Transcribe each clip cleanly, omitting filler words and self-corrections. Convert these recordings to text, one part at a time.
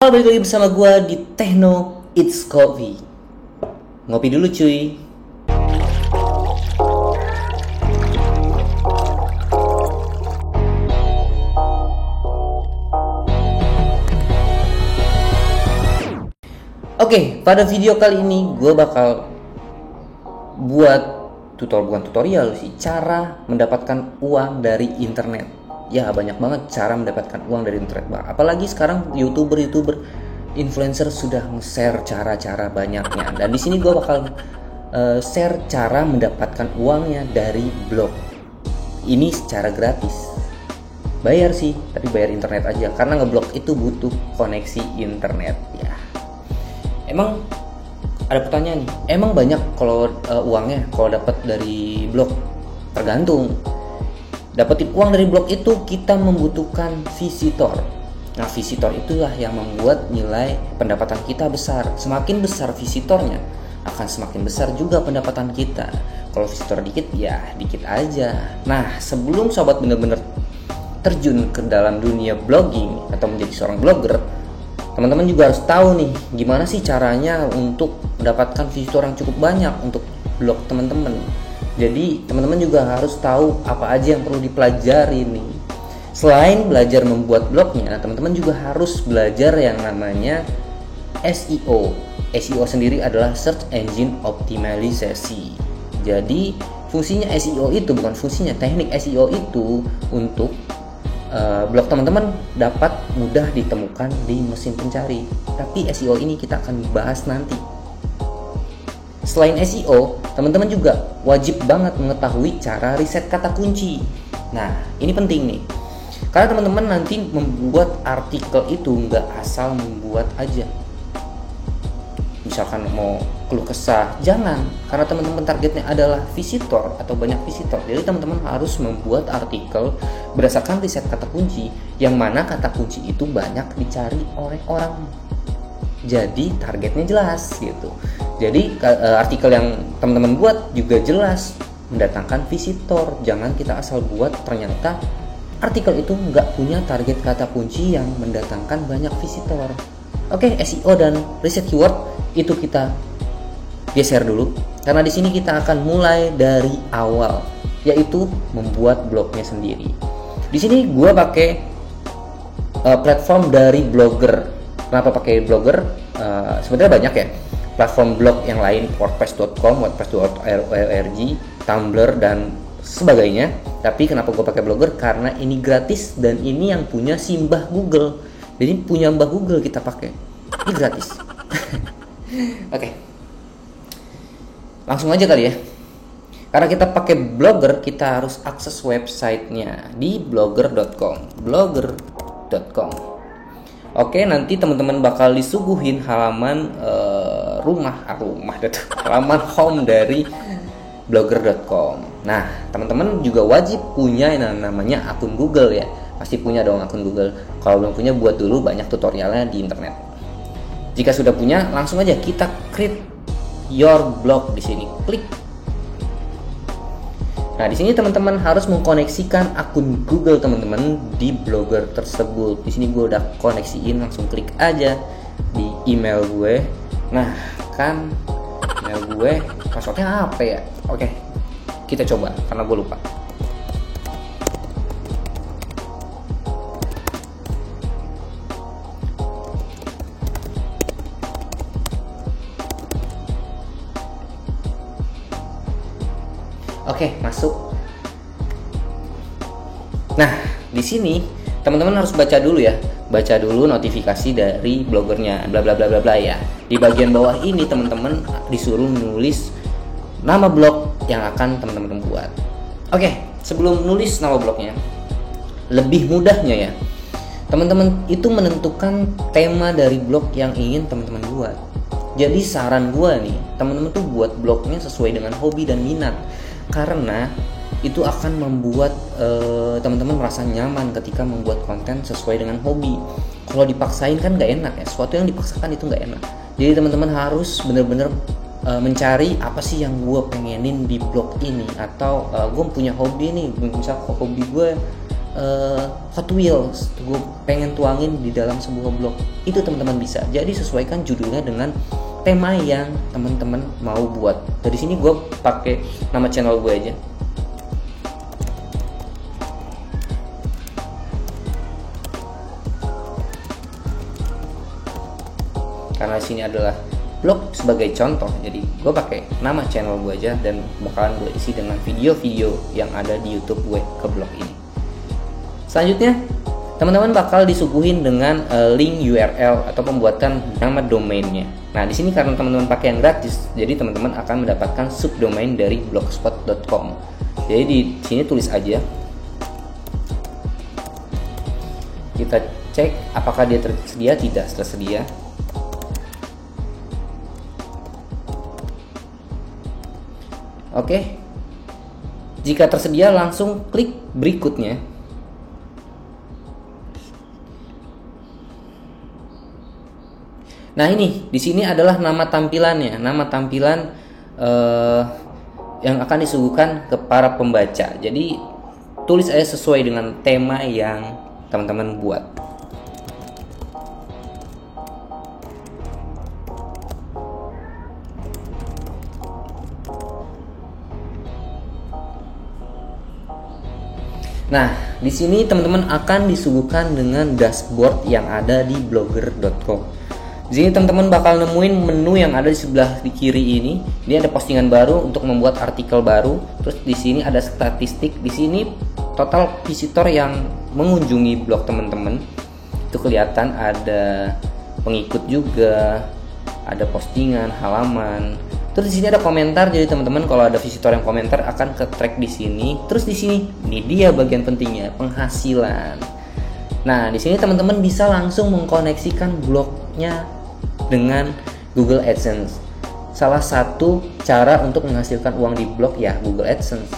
Halo, balik lagi bersama gue di Techno It's Coffee. Ngopi dulu cuy. Oke, pada video kali ini gue bakal buat tutorial sih, cara mendapatkan uang dari internet. Ya, banyak banget cara mendapatkan uang dari internet, Bang. Apalagi sekarang youtuber influencer sudah nge-share cara-cara banyaknya. Dan di sini gue bakal share cara mendapatkan uangnya dari blog. Ini secara gratis. Bayar sih, tapi bayar internet aja karena ngeblog itu butuh koneksi internet ya. Emang ada pertanyaan nih, emang banyak kalau uangnya kalau dapat dari blog? Tergantung. Dapetin uang dari blog itu kita membutuhkan visitor. Nah, visitor itulah yang membuat nilai pendapatan kita besar. Semakin besar visitornya, akan semakin besar juga pendapatan kita. Kalau visitor dikit, ya dikit aja. Nah, sebelum sobat bener-bener terjun ke dalam dunia blogging atau menjadi seorang blogger, teman-teman juga harus tahu nih, gimana sih caranya untuk mendapatkan visitor yang cukup banyak untuk blog teman-teman. Jadi teman-teman juga harus tahu apa aja yang perlu dipelajari nih. Selain belajar membuat blognya, teman-teman juga harus belajar yang namanya SEO. SEO sendiri adalah Search Engine Optimization. Jadi fungsinya SEO itu bukan fungsinya teknik SEO itu untuk blog teman-teman dapat mudah ditemukan di mesin pencari. Tapi SEO ini kita akan bahas nanti. Selain SEO, teman-teman juga wajib banget mengetahui cara riset kata kunci. Nah, ini penting nih. Karena teman-teman nanti membuat artikel itu nggak asal membuat aja. Misalkan mau keluh kesah, jangan. Karena teman-teman targetnya adalah visitor atau banyak visitor. Jadi teman-teman harus membuat artikel berdasarkan riset kata kunci, yang mana kata kunci itu banyak dicari oleh orang. Jadi targetnya jelas gitu. Jadi artikel yang teman-teman buat juga jelas mendatangkan visitor. Jangan kita asal buat ternyata artikel itu nggak punya target kata kunci yang mendatangkan banyak visitor. Oke, SEO dan riset keyword itu kita geser dulu karena di sini kita akan mulai dari awal, yaitu membuat blognya sendiri. Di sini gue pakai platform dari Blogger. Kenapa pakai Blogger? Sebenarnya banyak ya platform blog yang lain, wordpress.com, wordpress.org, Tumblr dan sebagainya. Tapi kenapa gue pakai Blogger? Karena ini gratis dan ini yang punya simbah Google. Jadi punya mbah Google kita pakai. Ini gratis. Oke. Langsung aja kali ya. Karena kita pakai Blogger, kita harus akses websitenya di blogger.com. Oke, nanti teman-teman bakal disuguhin halaman halaman home dari blogger.com. Nah, teman-teman juga wajib punya yang namanya akun Google ya. Pasti punya dong akun Google. Kalau belum punya, buat dulu, banyak tutorialnya di internet. Jika sudah punya, langsung aja kita create your blog di sini. Klik. Nah, di sini teman-teman harus mengkoneksikan akun Google teman-teman di Blogger tersebut. Di sini gue udah koneksiin, langsung klik aja di email gue. Nah, kan email gue passwordnya apa ya? Oke, kita coba karena gue lupa. Oke, masuk. Nah, di sini teman-teman harus baca dulu ya. Baca dulu notifikasi dari blogernya, bla bla bla bla bla ya. Di bagian bawah ini teman-teman disuruh menulis nama blog yang akan teman-teman buat. Oke, sebelum nulis nama blognya, lebih mudahnya ya, teman-teman itu menentukan tema dari blog yang ingin teman-teman buat. Jadi saran gue nih, teman-teman tuh buat blognya sesuai dengan hobi dan minat. Karena itu akan membuat teman-teman merasa nyaman ketika membuat konten sesuai dengan hobi. Kalau dipaksain kan nggak enak ya, sesuatu yang dipaksakan itu nggak enak. Jadi teman-teman harus benar-benar mencari apa sih yang gue pengenin di blog ini. Atau gue punya hobi nih, misal hobi gue Hot Wheels, gue pengen tuangin di dalam sebuah blog, itu teman-teman bisa. Jadi sesuaikan judulnya dengan tema yang teman-teman mau buat. Dari sini gue pakai nama channel gue aja. Karena di sini adalah blog sebagai contoh, jadi gue pakai nama channel gue aja dan bakalan gue isi dengan video-video yang ada di YouTube gue ke blog ini. Selanjutnya, teman-teman bakal disuguhin dengan link URL atau pembuatan nama domainnya. Nah, di sini karena teman-teman pakai yang gratis, jadi teman-teman akan mendapatkan subdomain dari blogspot.com. Jadi di sini tulis aja. Kita cek apakah dia tersedia, tidak tersedia. Oke, jika tersedia langsung klik berikutnya. Nah ini, di sini adalah nama tampilannya, nama tampilan yang akan disuguhkan ke para pembaca. Jadi tulis aja sesuai dengan tema yang teman-teman buat. Nah, di sini teman-teman akan disuguhkan dengan dashboard yang ada di blogger.com. Di sini teman-teman bakal nemuin menu yang ada di sebelah di kiri ini. Ini ada postingan baru untuk membuat artikel baru. Terus di sini ada statistik. Di sini total visitor yang mengunjungi blog teman-teman. Itu kelihatan ada pengikut juga, ada postingan, halaman. Terus di sini ada komentar, jadi teman-teman kalau ada visitor yang komentar akan ke track di sini. Terus di sini, ini dia bagian pentingnya, penghasilan. Nah, di sini teman-teman bisa langsung mengkoneksikan blognya dengan Google AdSense. Salah satu cara untuk menghasilkan uang di blog ya Google AdSense.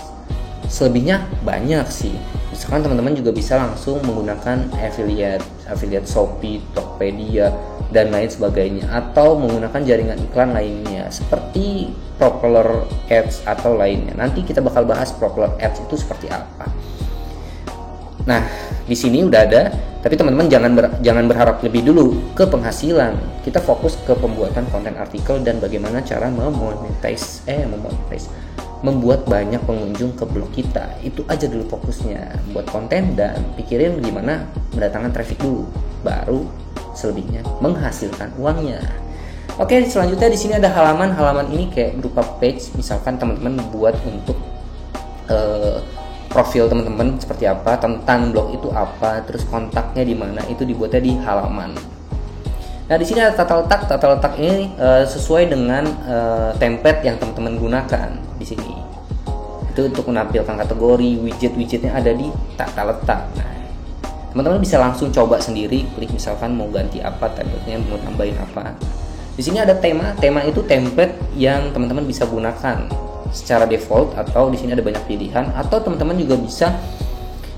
Selebihnya banyak sih. Misalkan teman-teman juga bisa langsung menggunakan affiliate Shopee, Tokopedia, dan lain sebagainya, atau menggunakan jaringan iklan lainnya seperti Propeller Ads atau lainnya. Nanti kita bakal bahas Propeller Ads itu seperti apa. Nah, di sini udah ada, tapi teman-teman jangan berharap lebih dulu ke penghasilan. Kita fokus ke pembuatan konten artikel dan bagaimana cara membuat banyak pengunjung ke blog kita. Itu aja dulu fokusnya, buat konten dan pikirin gimana mendatangkan traffic dulu, baru selebihnya menghasilkan uangnya. Oke, selanjutnya di sini ada halaman ini kayak berupa page. Misalkan teman-teman buat untuk profil teman-teman seperti apa, tentang blog itu apa, terus kontaknya di mana, itu dibuatnya di halaman. Nah, di sini ada tata letak ini sesuai dengan template yang teman-teman gunakan di sini. Itu untuk menampilkan kategori, widgetnya ada di tata letak. Nah, teman-teman bisa langsung coba sendiri, klik misalkan mau ganti apa, template-nya mau tambahin apa. Di sini ada tema itu template yang teman-teman bisa gunakan secara default, atau di sini ada banyak pilihan, atau teman-teman juga bisa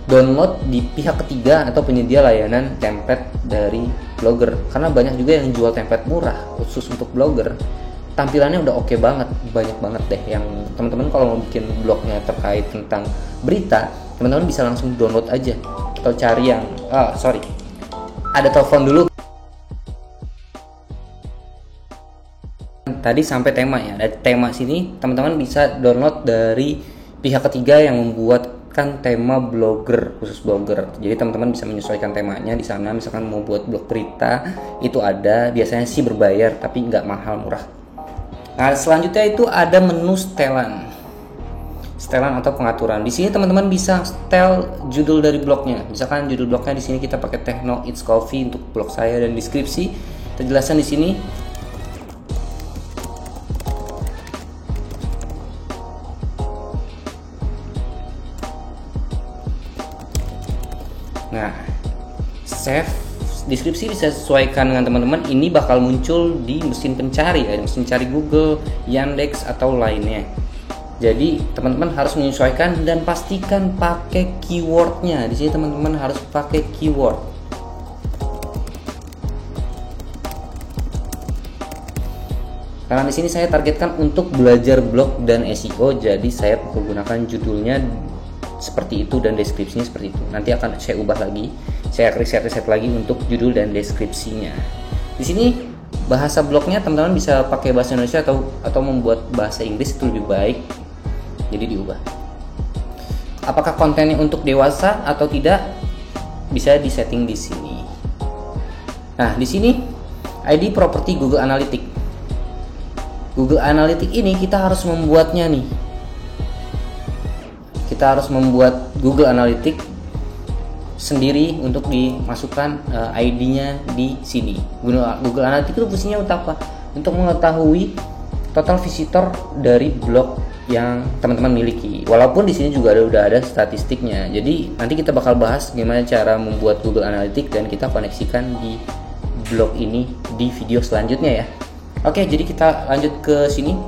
download di pihak ketiga atau penyedia layanan template dari Blogger, karena banyak juga yang jual template murah khusus untuk blogger. Tampilannya udah oke banget, banyak banget deh yang teman-teman kalau mau bikin blognya terkait tentang berita, teman-teman bisa langsung download aja atau cari yang ada telepon dulu. Tadi sampai tema ya, ada tema sini, teman-teman bisa download dari pihak ketiga yang membuatkan tema blogger, khusus blogger. Jadi teman-teman bisa menyesuaikan temanya di sana. Misalkan mau buat blog berita, itu ada, biasanya sih berbayar tapi nggak mahal, murah. Nah, selanjutnya itu ada menu setelan atau pengaturan. Di sini teman-teman bisa setel judul dari blognya. Misalkan judul blognya di sini kita pakai Techno It's Coffee untuk blog saya, dan deskripsi terjelaskan di sini. Nah, save deskripsi bisa sesuaikan dengan teman-teman. Ini bakal muncul di mesin pencari ya, mesin cari Google, Yandex atau lainnya. Jadi teman-teman harus menyesuaikan dan pastikan pakai keywordnya. Di sini teman-teman harus pakai keyword. Karena di sini saya targetkan untuk belajar blog dan SEO, jadi saya menggunakan judulnya seperti itu dan deskripsinya seperti itu. Nanti akan saya ubah lagi, saya riset lagi untuk judul dan deskripsinya. Di sini bahasa blognya teman-teman bisa pakai bahasa Indonesia atau membuat bahasa Inggris itu lebih baik. Jadi diubah. Apakah kontennya untuk dewasa atau tidak? Bisa disetting di sini. Nah, di sini ID properti Google Analytics. Google Analytics ini kita harus membuatnya nih. Kita harus membuat Google Analytics sendiri untuk dimasukkan ID-nya di sini. Google Analytics itu fungsinya untuk apa? Untuk mengetahui total visitor dari blog yang teman-teman miliki. Walaupun di sini juga udah ada statistiknya. Jadi nanti kita bakal bahas gimana cara membuat Google Analytics dan kita koneksikan di blog ini di video selanjutnya ya. Oke, jadi kita lanjut ke sini.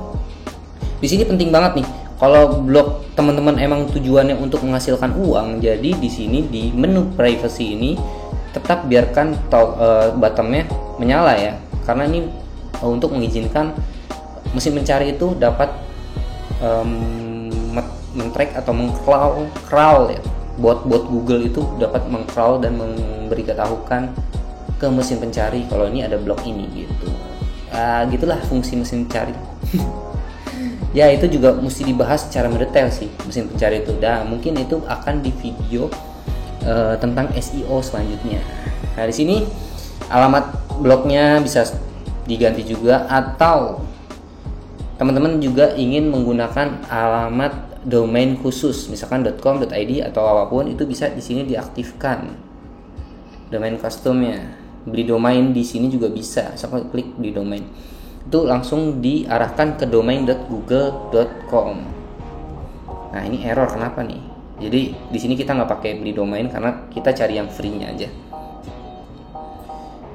Di sini penting banget nih. Kalau blog teman-teman emang tujuannya untuk menghasilkan uang, jadi di sini di menu privacy ini tetap biarkan buttonnya menyala ya, karena ini untuk mengizinkan mesin pencari itu dapat men-track atau meng-crawl ya, bot-bot Google itu dapat meng-crawl dan memberitahukan ke mesin pencari kalau ini ada blog ini gitu. Gitulah fungsi mesin pencari. Ya, itu juga mesti dibahas secara mendetail sih mesin pencari itu. Dan mungkin itu akan di video tentang SEO selanjutnya. Nah, di sini alamat blognya bisa diganti juga, atau teman-teman juga ingin menggunakan alamat domain khusus, misalkan .com, .id atau apapun, itu bisa di sini diaktifkan domain customnya. Beli domain di sini juga bisa. Saya klik di domain, itu langsung diarahkan ke domain.google.com. Nah, ini error kenapa nih? Jadi di sini kita nggak pakai beli domain karena kita cari yang free-nya aja.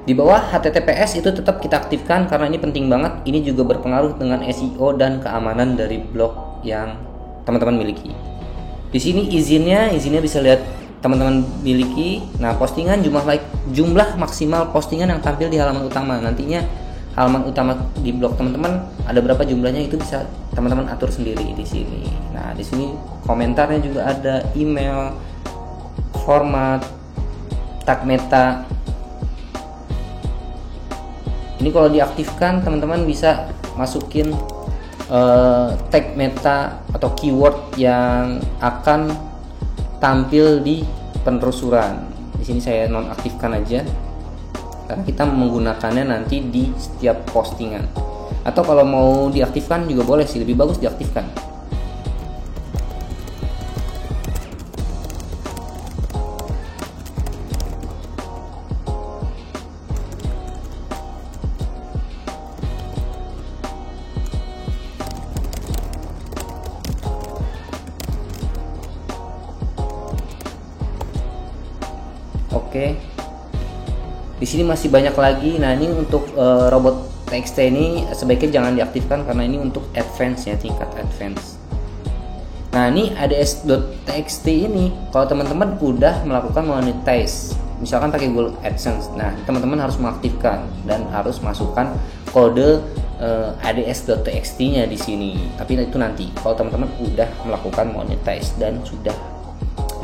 Di bawah HTTPS itu tetap kita aktifkan karena ini penting banget. Ini juga berpengaruh dengan SEO dan keamanan dari blog yang teman-teman miliki. Di sini izinnya bisa lihat teman-teman miliki. Nah, postingan jumlah maksimal postingan yang tampil di halaman utama. Nantinya halaman utama di blog teman-teman ada berapa jumlahnya itu bisa teman-teman atur sendiri di sini. Nah, di sini komentarnya juga ada, email, format, tag meta. Ini kalau diaktifkan teman-teman bisa masukin tag meta atau keyword yang akan tampil di penelusuran. Di sini saya nonaktifkan aja karena kita menggunakannya nanti di setiap postingan. Atau kalau mau diaktifkan juga boleh sih, lebih bagus diaktifkan. Oke. Di sini masih banyak lagi. Nah, ini untuk robot TXT ini sebaiknya jangan diaktifkan karena ini untuk advance ya, tingkat advance. Nah, ini ADS.txt ini kalau teman-teman udah melakukan monetize, misalkan pakai Google AdSense, nah teman-teman harus mengaktifkan dan harus masukkan kode ADS.txt-nya di sini. Tapi itu nanti kalau teman-teman udah melakukan monetize dan sudah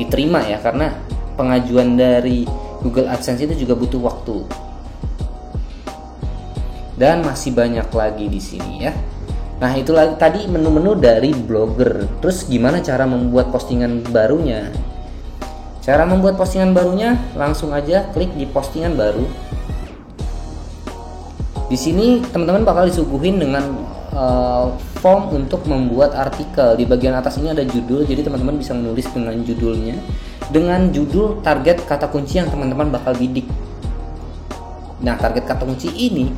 diterima ya, karena pengajuan dari Google AdSense itu juga butuh waktu. Dan masih banyak lagi di sini ya. Nah, itu tadi menu-menu dari blogger. Terus gimana cara membuat postingan barunya? Cara membuat postingan barunya langsung aja klik di postingan baru. Di sini teman-teman bakal disuguhin dengan form untuk membuat artikel. Di bagian atas ini ada judul, jadi teman-teman bisa menulis dengan judulnya, dengan judul target kata kunci yang teman-teman bakal bidik. Nah, target kata kunci ini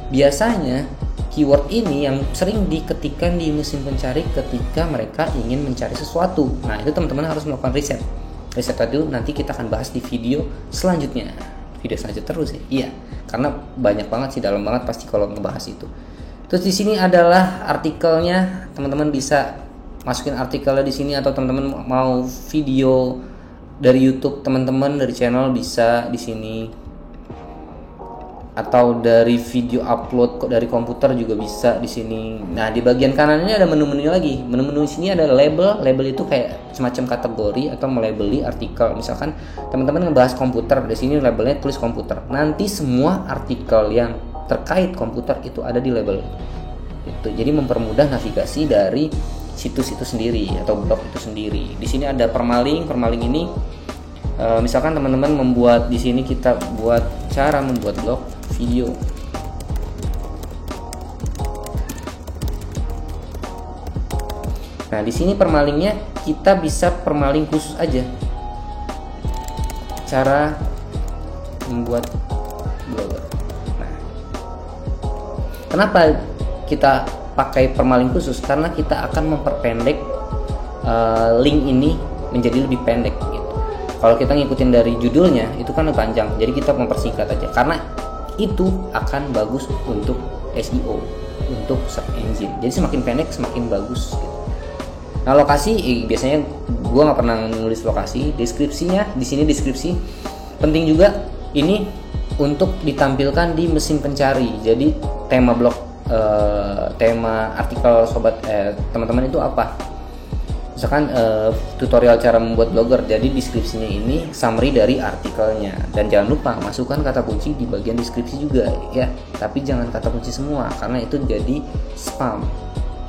biasanya keyword ini yang sering diketikkan di mesin pencari ketika mereka ingin mencari sesuatu. Nah, itu teman-teman harus melakukan riset. Riset itu nanti kita akan bahas di video selanjutnya. Video selanjutnya terus ya. Iya, karena banyak banget sih, dalam banget pasti kalau ngebahas itu. Terus di sini adalah artikelnya. Teman-teman bisa masukin artikelnya di sini, atau teman-teman mau video dari YouTube teman-teman dari channel bisa di sini. atau dari video upload kok dari komputer juga bisa di sini. Nah, di bagian kanan ini ada menu-menu lagi. Menu-menu sini ada label. Label itu kayak semacam kategori atau melabeli artikel. Misalkan teman-teman ngebahas komputer, di sini labelnya tulis komputer. Nanti semua artikel yang terkait komputer itu ada di label itu. Jadi mempermudah navigasi dari situs itu sendiri atau blog itu sendiri. Di sini ada permaling. Permaling ini misalkan teman-teman membuat, di sini kita buat cara membuat blog video. Nah, di sini permalingnya kita bisa permaling khusus aja. Cara membuat blogger. Nah, kenapa kita pakai permaling khusus? Karena kita akan memperpendek link ini menjadi lebih pendek gitu. Kalau kita ngikutin dari judulnya itu kan lebih panjang, jadi kita mempersingkat aja. Karena itu akan bagus untuk SEO, untuk search engine. Jadi semakin pendek semakin bagus gitu. Nah, lokasi biasanya gue nggak pernah nulis lokasi. Deskripsinya di sini deskripsi penting juga, ini untuk ditampilkan di mesin pencari. Jadi tema blog, tema artikel sobat teman-teman itu apa? Misalkan tutorial cara membuat blogger, jadi deskripsinya ini summary dari artikelnya. Dan jangan lupa masukkan kata kunci di bagian deskripsi juga ya, tapi jangan kata kunci semua karena itu jadi spam,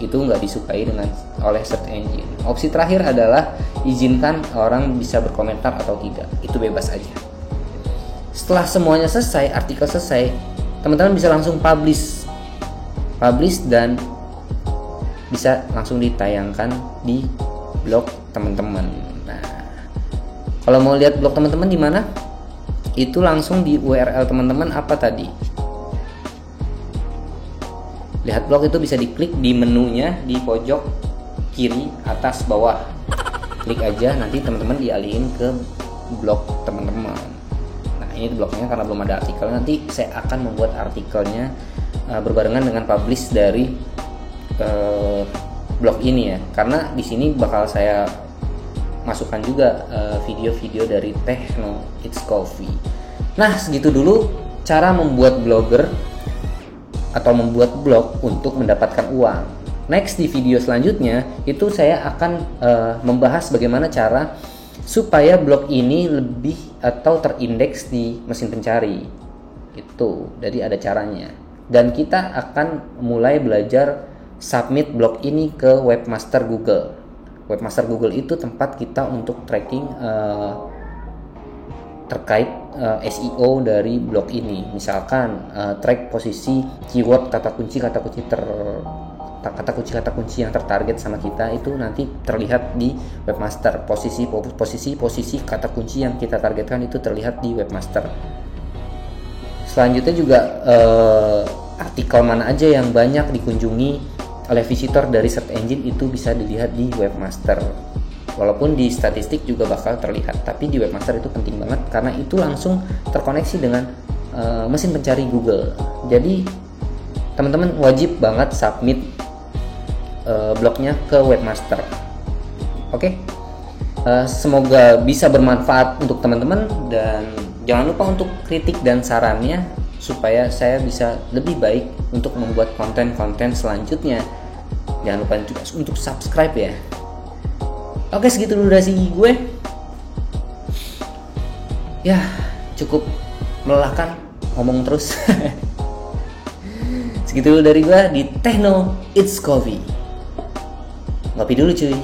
itu nggak disukai oleh search engine. Opsi terakhir adalah izinkan orang bisa berkomentar atau tidak, itu bebas aja. Setelah semuanya selesai, artikel selesai, teman-teman bisa langsung publish dan bisa langsung ditayangkan di blog teman-teman. Nah, kalau mau lihat blog teman-teman di mana? Itu langsung di URL teman-teman apa tadi? Lihat blog itu bisa diklik di menunya di pojok kiri atas bawah. Klik aja, nanti teman-teman dialihin ke blog teman-teman. Nah, ini blognya karena belum ada artikel, nanti saya akan membuat artikelnya berbarengan dengan publish dari blog ini ya, karena di sini bakal saya masukkan juga video-video dari Techno It's Coffee. Nah, segitu dulu cara membuat blogger atau membuat blog untuk mendapatkan uang. Next di video selanjutnya itu saya akan membahas bagaimana cara supaya blog ini lebih atau terindeks di mesin pencari. Itu, jadi ada caranya. Dan kita akan mulai belajar submit blog ini ke webmaster Google. Webmaster Google itu tempat kita untuk tracking terkait SEO dari blog ini. Misalkan track posisi keyword, kata kunci yang tertarget sama kita itu nanti terlihat di webmaster. Posisi kata kunci yang kita targetkan itu terlihat di webmaster. Selanjutnya juga artikel mana aja yang banyak dikunjungi oleh visitor dari search engine itu bisa dilihat di webmaster. Walaupun di statistik juga bakal terlihat, tapi di webmaster itu penting banget karena itu langsung terkoneksi dengan mesin pencari Google. Jadi teman-teman wajib banget submit blognya ke webmaster. Oke? Semoga bisa bermanfaat untuk teman-teman dan jangan lupa untuk kritik dan sarannya supaya saya bisa lebih baik untuk membuat konten-konten selanjutnya. Jangan lupa juga untuk subscribe ya. Oke, segitu dulu dari gue. Ya, cukup melelahkan ngomong terus. Segitu dulu dari gue di Techno It's Coffee. Ngopi dulu cuy.